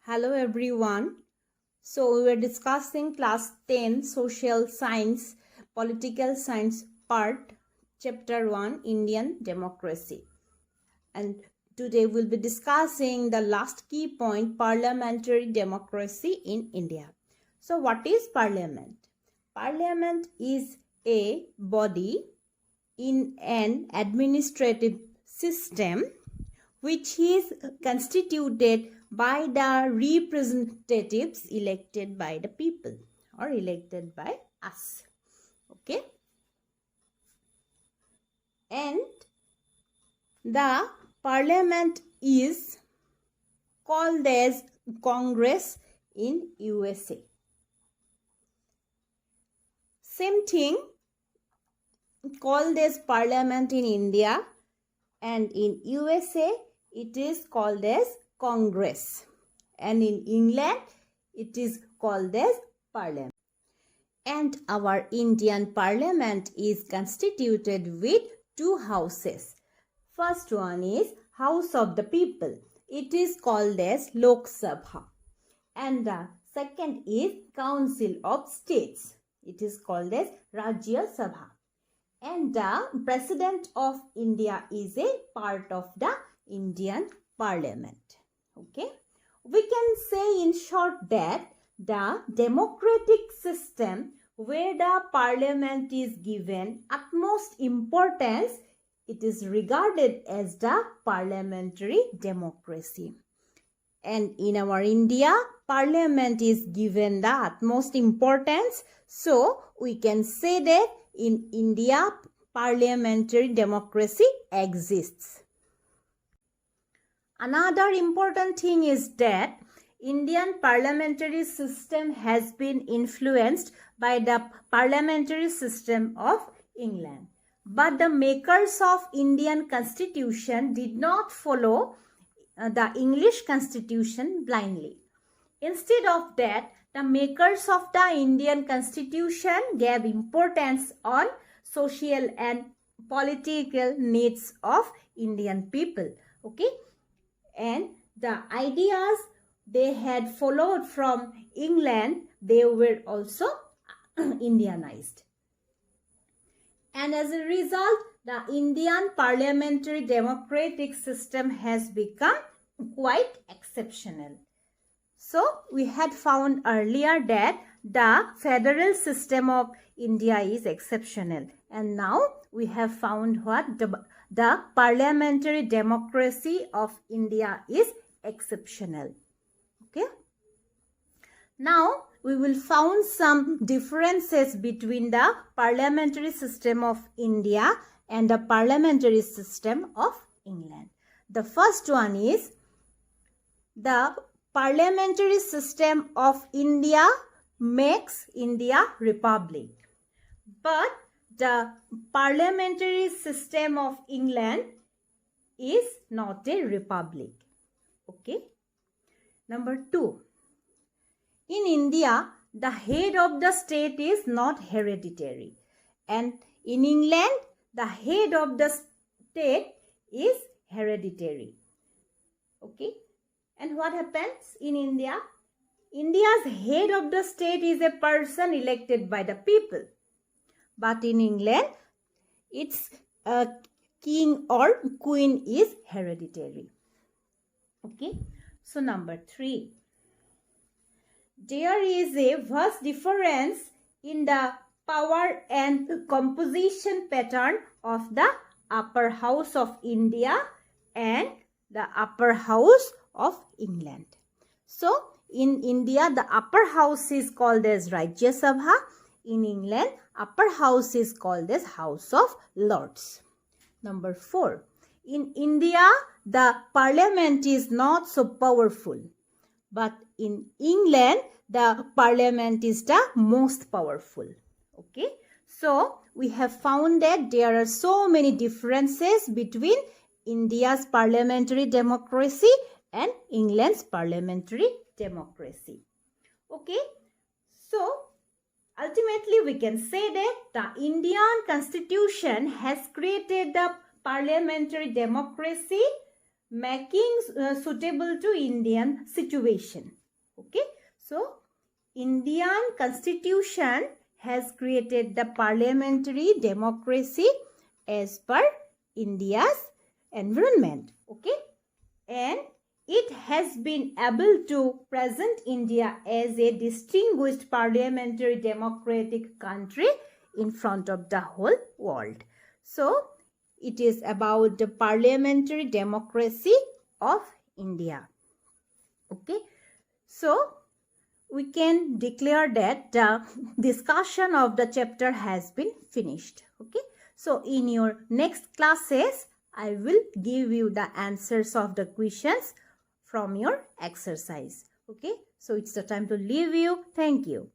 Hello everyone. So we were discussing class 10 social science, political science part, chapter 1, Indian democracy. And today we'll be discussing the last key point, parliamentary democracy in India. So what is parliament? Parliament is a body in an administrative system which is constituted by the representatives elected by the people or elected by us. Okay. And the parliament is called as Congress in USA. Same thing called as parliament in India, and in USA it is called as Congress, and in England it is called as Parliament. And our Indian Parliament is constituted with two houses. First one is House of the People. It is called as Lok Sabha. And the second is Council of States. It is called as Rajya Sabha. And the President of India is a part of the Indian Parliament. Okay. We can say in short that the democratic system where the Parliament is given utmost importance, it is regarded as the parliamentary democracy. And in our India, Parliament is given the utmost importance. So we can say that in India, parliamentary democracy exists. Another important thing is that Indian parliamentary system has been influenced by the parliamentary system of England. But the makers of Indian Constitution did not follow the English Constitution blindly. Instead of that, the makers of the Indian Constitution gave importance on social and political needs of Indian people. Okay. And the ideas they had followed from England, they were also Indianized. And as a result, the Indian parliamentary democratic system has become quite exceptional. So, we had found earlier that the federal system of India is exceptional. And now we have found what the parliamentary democracy of India is exceptional. Okay. Now, we will found some differences between the parliamentary system of India and the parliamentary system of England. The first one is the parliamentary system of India makes India republic, but the parliamentary system of England is not a republic. Okay. Number 2. In India, the head of the state is not hereditary, and in England, the head of the state is hereditary. Okay. And what happens in India? India's head of the state is a person elected by the people. But in England, its king or queen is hereditary. Okay. So number 3. There is a vast difference in the power and composition pattern of the upper house of India and the upper house of England. So, in India, the upper house is called as Rajya Sabha. In England, upper house is called as House of Lords. Number 4. In India, the parliament is not so powerful. But in England, the parliament is the most powerful. Okay. So, we have found that there are so many differences between India's parliamentary democracy and England's parliamentary democracy. Okay. So, ultimately we can say that the Indian Constitution has created the parliamentary democracy making suitable to Indian situation. Okay, so Indian constitution has created the parliamentary democracy as per India's environment. Okay, and it has been able to present India as a distinguished parliamentary democratic country in front of the whole world. So it is about the parliamentary democracy of India. Okay, so we can declare that the discussion of the chapter has been finished. Okay, so in your next classes, I will give you the answers of the questions from your exercise. Okay, so it's the time to leave you. Thank you.